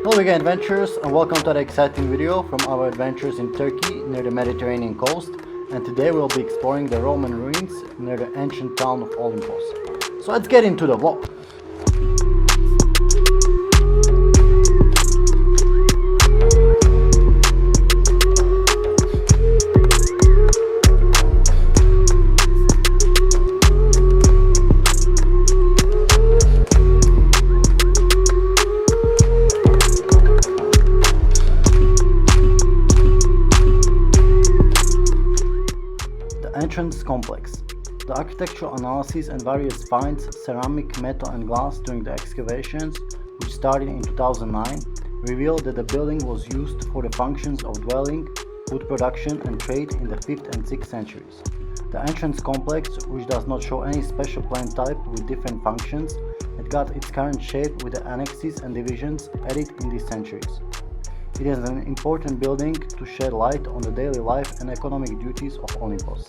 Hello again adventurers, and welcome to an exciting video from our adventures in Turkey near the Mediterranean coast. And today we'll be exploring the Roman ruins near the ancient town of Olympos. So let's get into the vlog. Entrance complex. The architectural analysis and various finds, ceramic, metal and glass during the excavations, which started in 2009, revealed that the building was used for the functions of dwelling, food production and trade in the 5th and 6th centuries. The entrance complex, which does not show any special plan type with different functions, it got its current shape with the annexes and divisions added in these centuries. It is an important building to shed light on the daily life and economic duties of Olympos.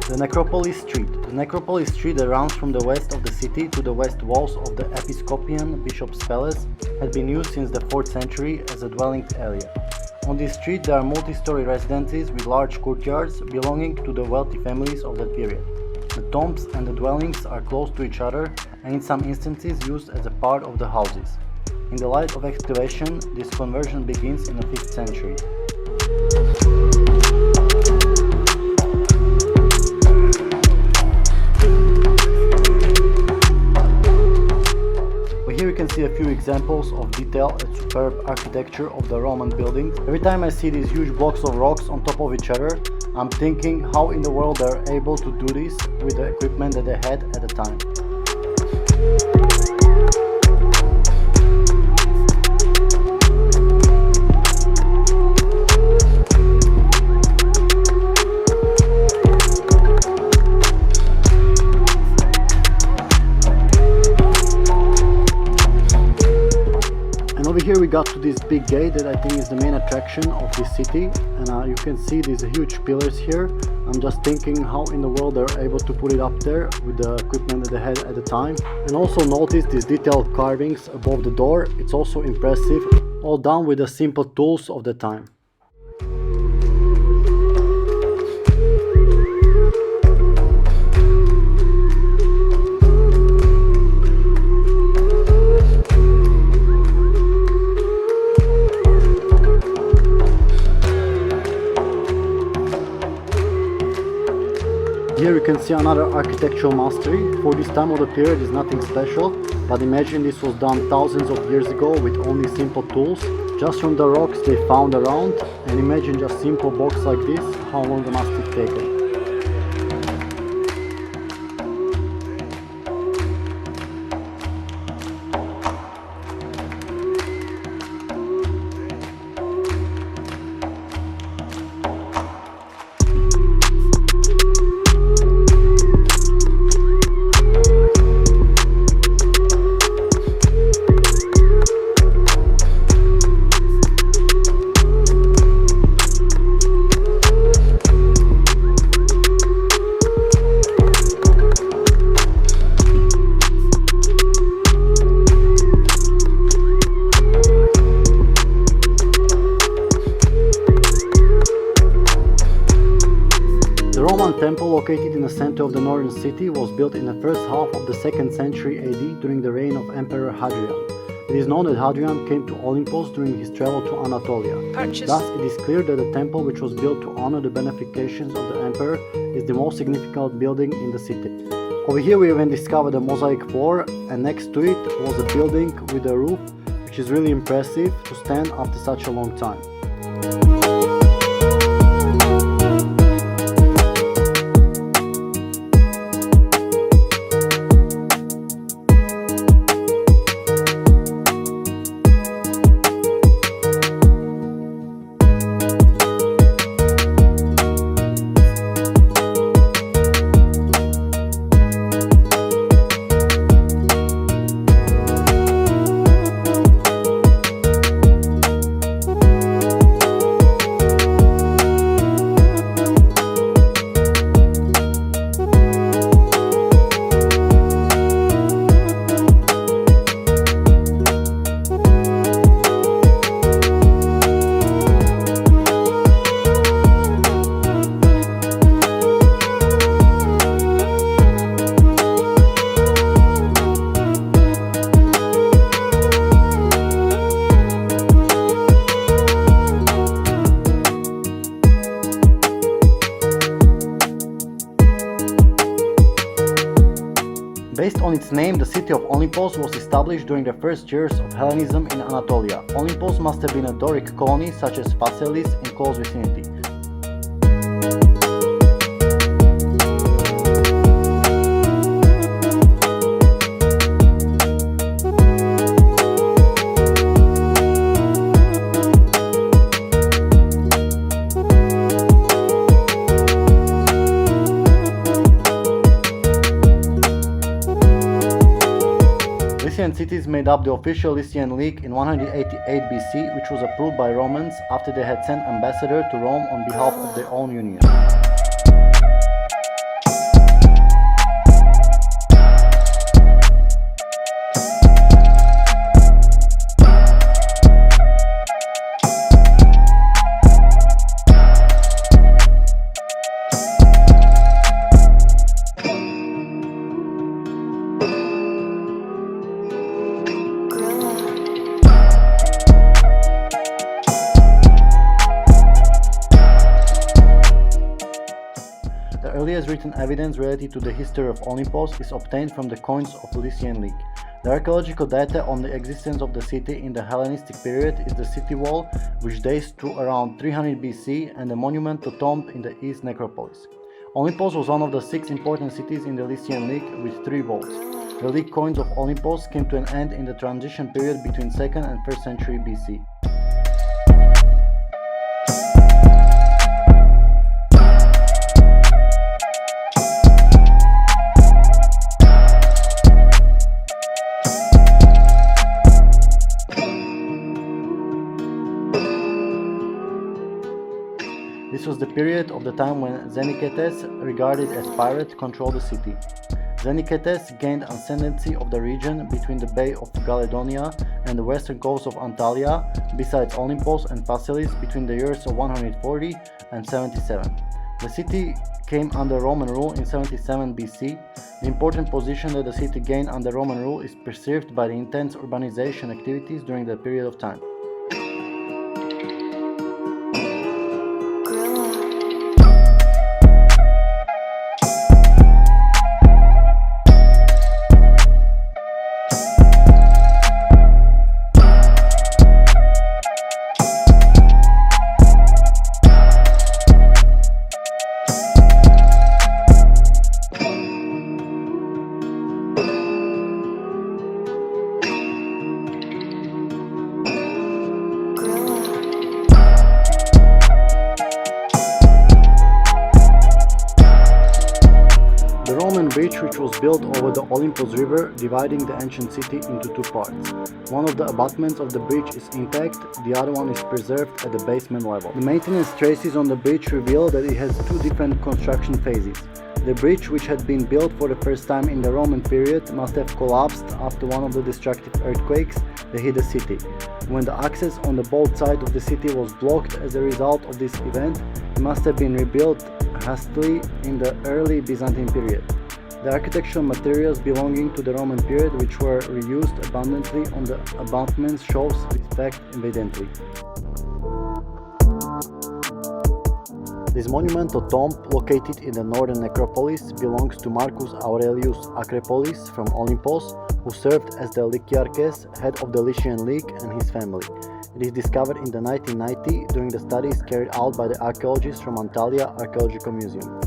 The Necropolis Street. The Necropolis Street that runs from the west of the city to the west walls of the Episcopian Bishop's Palace had been used since the 4th century as a dwelling area. On this street there are multi-story residences with large courtyards belonging to the wealthy families of that period. The tombs and the dwellings are close to each other and in some instances used as a part of the houses. In the light of excavation, this conversion begins in the 5th century. Here you can see a few examples of detail and superb architecture of the Roman buildings. Every time I see these huge blocks of rocks on top of each other, I'm thinking how in the world they're able to do this with the equipment that they had at the time. Over here we got to this big gate that I think is the main attraction of this city, and you can see these huge pillars here. I'm just thinking how in the world they're able to put it up there with the equipment that they had at the time. And also notice these detailed carvings above the door. It's also impressive, all done with the simple tools of the time. Here you can see another architectural mastery. For this time of the period is nothing special, but imagine this was done thousands of years ago with only simple tools, just from the rocks they found around, and imagine just simple blocks like this, how long it must have taken. The Roman temple located in the center of the northern city was built in the first half of the 2nd century AD during the reign of Emperor Hadrian. It is known that Hadrian came to Olympos during his travel to Anatolia. Thus, it is clear that the temple, which was built to honor the benefications of the emperor, is the most significant building in the city. Over here we even discovered a mosaic floor, and next to it was a building with a roof, which is really impressive to stand after such a long time. Based on its name, the city of Olympos was established during the first years of Hellenism in Anatolia. Olympos must have been a Doric colony such as Phaselis in close vicinity. Lycian cities made up the official Lycian League in 188 BC, which was approved by Romans after they had sent ambassadors to Rome on behalf of their own union. The earliest written evidence related to the history of Olympos is obtained from the coins of the Lycian League. The archaeological data on the existence of the city in the Hellenistic period is the city wall, which dates to around 300 BC, and the monumental tomb in the East Necropolis. Olympos was one of the 6 important cities in the Lycian League with 3 walls. The League coins of Olympos came to an end in the transition period between 2nd and 1st century BC. This was the period of the time when Xenicetes, regarded as pirate, controlled the city. Xenicetes gained ascendancy of the region between the Bay of Caledonia and the western coast of Antalya, besides Olympos and Phaselis between the years of 140 and 77. The city came under Roman rule in 77 BC. The important position that the city gained under Roman rule is perceived by the intense urbanization activities during that period of time. The Roman bridge, which was built over the Olympos river, dividing the ancient city into 2 parts. One of the abutments of the bridge is intact, the other one is preserved at the basement level. The maintenance traces on the bridge reveal that it has 2 different construction phases. The bridge, which had been built for the first time in the Roman period, must have collapsed after one of the destructive earthquakes that hit the city. When the access on the both sides of the city was blocked as a result of this event, it must have been rebuilt hastily in the early Byzantine period. The architectural materials belonging to the Roman period, which were reused abundantly on the abutments, shows this fact evidently. This monumental tomb, located in the northern necropolis, belongs to Marcus Aurelius Acropolis from Olympos, who served as the Lyciarches, head of the Lycian League, and his family. It is discovered in the 1990 during the studies carried out by the archaeologists from Antalya Archaeological Museum.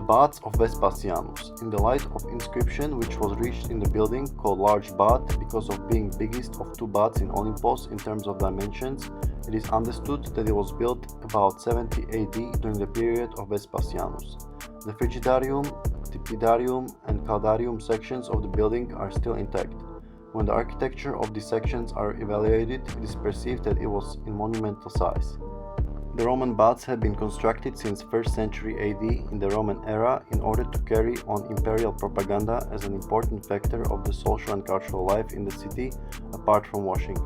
Baths of Vespasianus. In the light of inscription which was reached in the building called Large Bath because of being biggest of 2 baths in Olympos in terms of dimensions, it is understood that it was built about 70 AD during the period of Vespasianus. The Frigidarium, Tepidarium and Caldarium sections of the building are still intact. When the architecture of these sections are evaluated, it is perceived that it was in monumental size. The Roman baths had been constructed since 1st century AD in the Roman era in order to carry on imperial propaganda as an important factor of the social and cultural life in the city, apart from washing.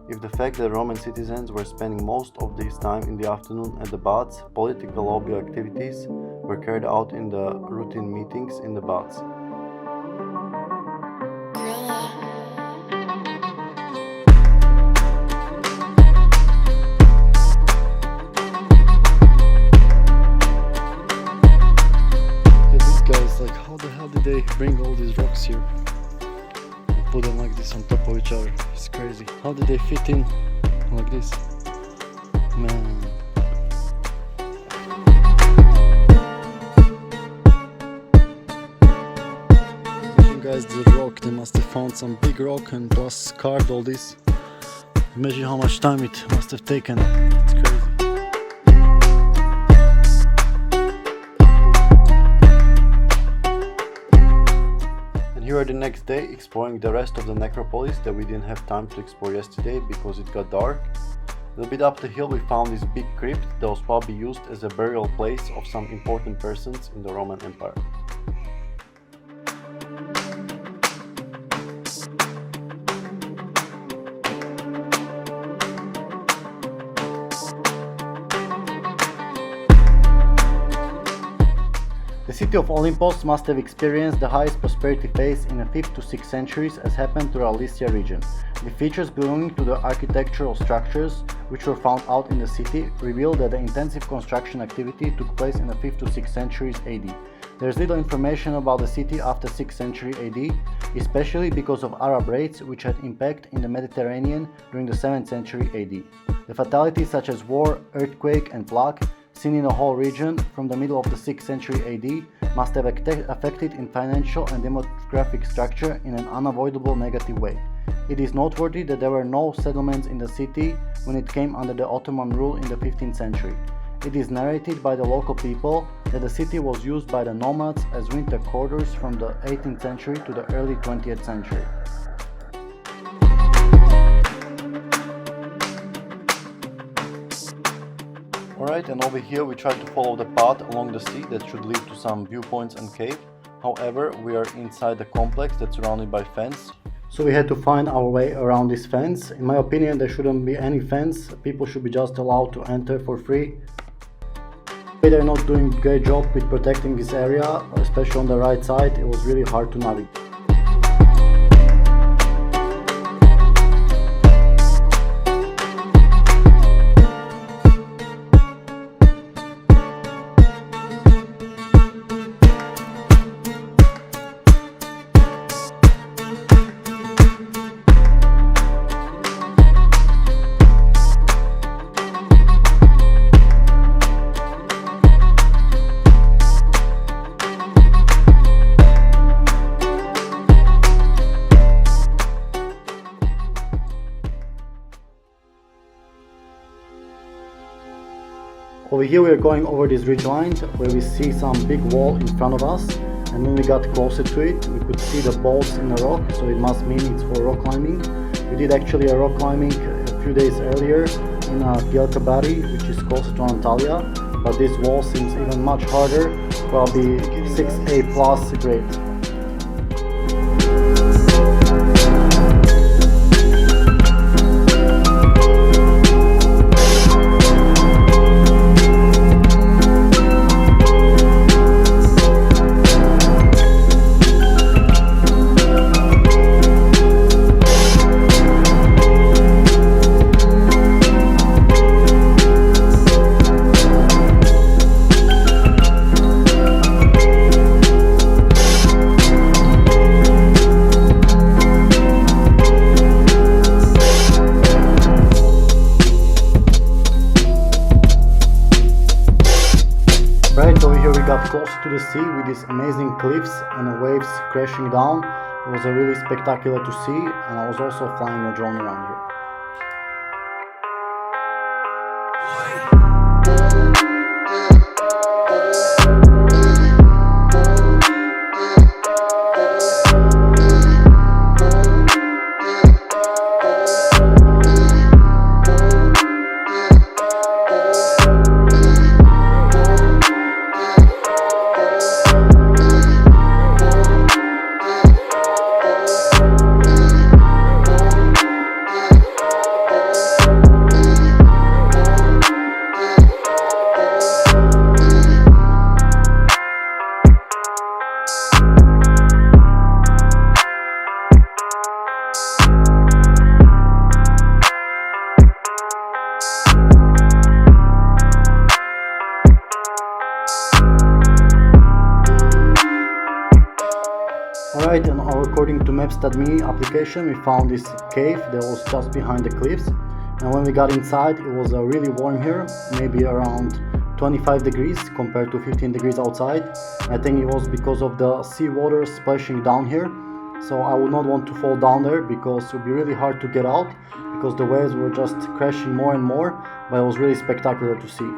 If the fact that Roman citizens were spending most of this time in the afternoon at the baths, political lobby activities were carried out in the routine meetings in the baths. Like, how the hell did they bring all these rocks here and put them like this on top of each other? It's crazy. How did they fit in like this? Man. Imagine guys, the rock, they must have found some big rock and plus carved all this. Imagine how much time it must have taken. It's crazy. Here are the next day, exploring the rest of the necropolis that we didn't have time to explore yesterday because it got dark. A little bit up the hill we found this big crypt that was probably used as a burial place of some important persons in the Roman Empire. The city of Olympos must have experienced the highest prosperity phase in the 5th to 6th centuries as happened to the Lycia region. The features belonging to the architectural structures which were found out in the city reveal that the intensive construction activity took place in the 5th to 6th centuries AD. There is little information about the city after 6th century AD, especially because of Arab raids which had impact in the Mediterranean during the 7th century AD. The fatalities such as war, earthquake and plague seen in the whole region from the middle of the 6th century AD must have affected in financial and demographic structure in an unavoidable negative way. It is noteworthy that there were no settlements in the city when it came under the Ottoman rule in the 15th century. It is narrated by the local people that the city was used by the nomads as winter quarters from the 18th century to the early 20th century. Alright, and over here we try to follow the path along the sea that should lead to some viewpoints and cave. However, we are inside the complex that's surrounded by fence. So we had to find our way around this fence. In my opinion, there shouldn't be any fence. People should be just allowed to enter for free. They're not doing a great job with protecting this area, especially on the right side. It was really hard to navigate. Over here we are going over these ridge lines where we see some big wall in front of us, and when we got closer to it we could see the bolts in the rock, so it must mean it's for rock climbing. We did actually a rock climbing a few days earlier in Bari, which is closer to Antalya, but this wall seems even much harder, probably 6A plus grade. Right over here we got close to the sea with these amazing cliffs and the waves crashing down. It was really spectacular to see, and I was also flying a drone around here. Alright, and according to Maps.me application, we found this cave that was just behind the cliffs. And when we got inside, it was really warm here, maybe around 25 degrees compared to 15 degrees outside. I think it was because of the seawater splashing down here. So I would not want to fall down there because it would be really hard to get out because the waves were just crashing more and more, but it was really spectacular to see.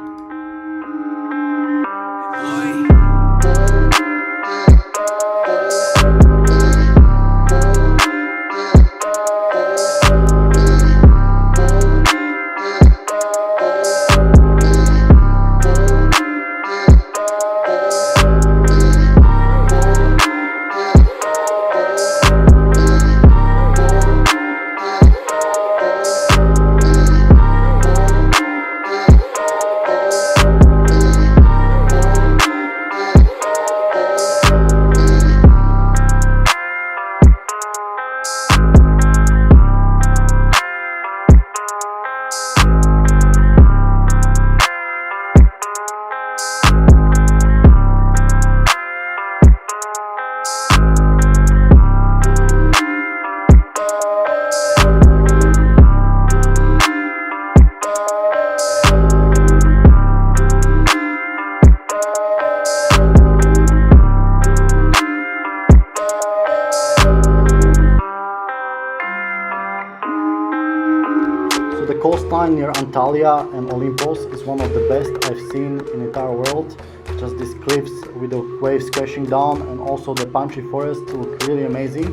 So the coastline near Antalya and Olympos is one of the best I've seen in the entire world. Just these cliffs with the waves crashing down, and also the pine tree forest look really amazing.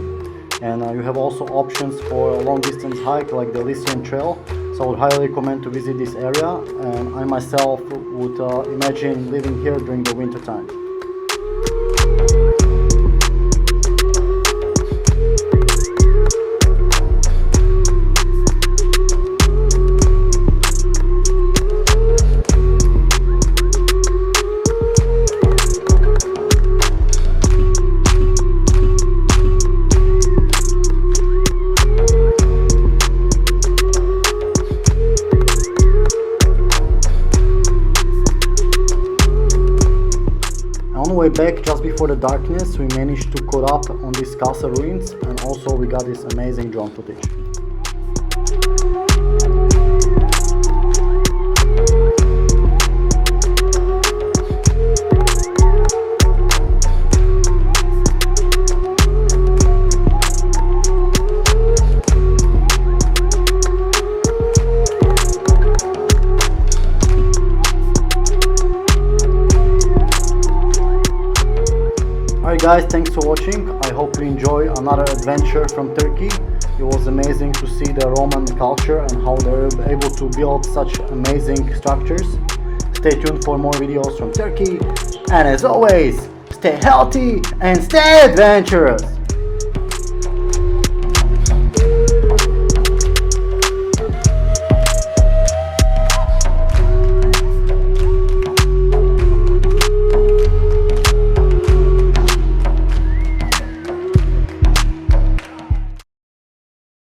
And you have also options for a long distance hike like the Lycian Trail. So I would highly recommend to visit this area, and I myself would imagine living here during the winter time. On the way back, just before the darkness, we managed to caught up on these castle ruins, and also we got this amazing drone footage. Alright guys, thanks for watching. I hope you enjoy another adventure from Turkey. It was amazing to see the Roman culture and how they're able to build such amazing structures. Stay tuned for more videos from Turkey, and as always, stay healthy and stay adventurous!